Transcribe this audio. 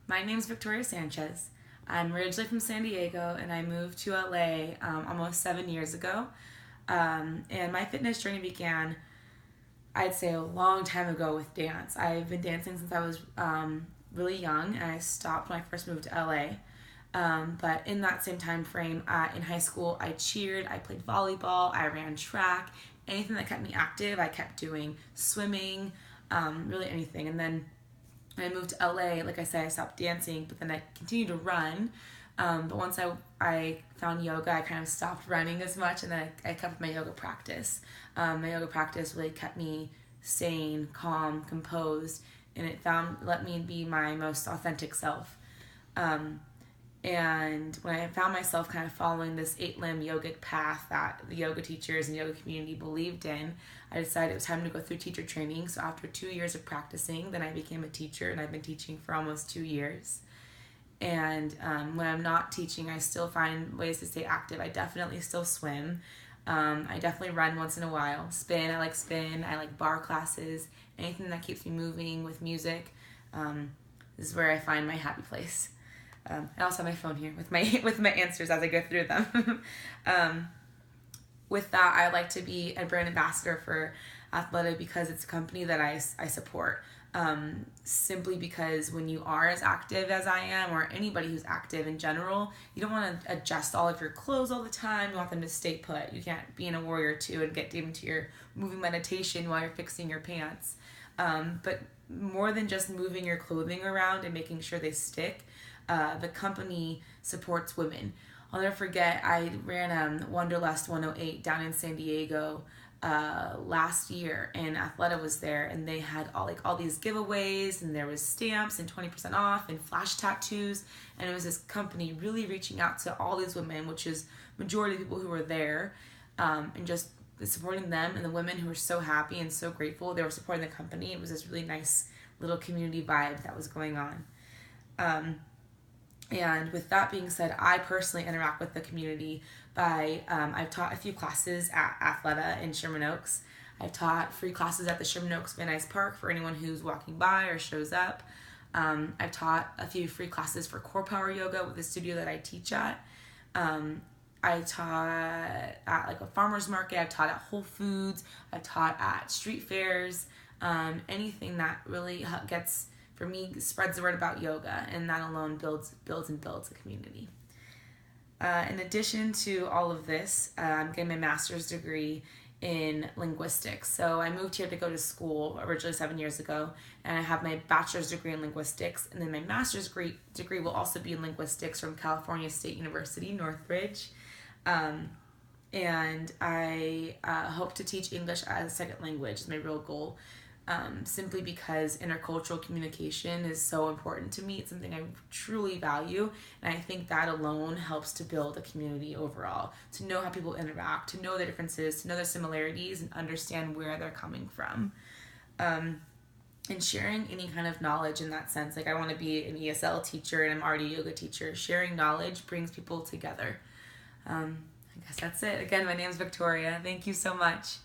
My name's Victoria Sanchez. I'm originally from San Diego and I moved to LA almost 7 years ago. And my fitness journey began, I'd say, a long time ago with dance. I've been dancing since I was really young, and I stopped when I first moved to LA. But in that same time frame, in high school, I cheered, I played volleyball, I ran track, anything that kept me active, I kept doing swimming, really anything. And then when I moved to LA, like I said, I stopped dancing, but then I continued to run. But once I found yoga, I kind of stopped running as much, and then I kept my yoga practice. My yoga practice really kept me sane, calm, composed, and let me be my most authentic self. And when I found myself kind of following this 8-limb yogic path that the yoga teachers and yoga community believed in, I decided it was time to go through teacher training. So after 2 years of practicing, then I became a teacher, and I've been teaching for almost 2 years. And when I'm not teaching, I still find ways to stay active. I definitely still swim. I definitely run once in a while. Spin, I like spin. I like bar classes. Anything that keeps me moving with music. This is where I find my happy place. I also have my phone here with my answers as I go through them. With that, I like to be a brand ambassador for Athleta because it's a company that I support. Simply because when you are as active as I am, or anybody who's active in general, you don't want to adjust all of your clothes all the time. You want them to stay put. You can't be in a warrior two and get into your moving meditation while you're fixing your pants. But more than just moving your clothing around and making sure they stick, the company supports women. I'll never forget, I ran Wanderlust 108 down in San Diego last year, and Athleta was there, and they had all these giveaways, and there was stamps and 20% off and flash tattoos, and it was this company really reaching out to all these women, which is majority of the people who were there, and just supporting them, and the women who were so happy and so grateful they were supporting the company. It was this really nice little community vibe that was going on. And with that being said, I personally interact with the community by, I've taught a few classes at Athleta in Sherman Oaks. I've taught free classes at the Sherman Oaks Van Nuys Park for anyone who's walking by or shows up. I've taught a few free classes for core power yoga with the studio that I teach at. I taught at like a farmer's market. I've taught at Whole Foods. I've taught at street fairs. Anything that really gets, for me, spreads the word about yoga, and that alone builds a community. In addition to all of this, I'm getting my master's degree in linguistics. So I moved here to go to school originally 7 years ago, and I have my bachelor's degree in linguistics, and then my master's degree will also be in linguistics from California State University, Northridge. And I hope to teach English as a second language is my real goal. Simply because intercultural communication is so important to me. It's something I truly value, and I think that alone helps to build a community overall, to know how people interact, to know their differences, to know their similarities, and understand where they're coming from. And sharing any kind of knowledge in that sense. Like, I want to be an ESL teacher, and I'm already a yoga teacher. Sharing knowledge brings people together. I guess that's it. Again, my name's Victoria. Thank you so much.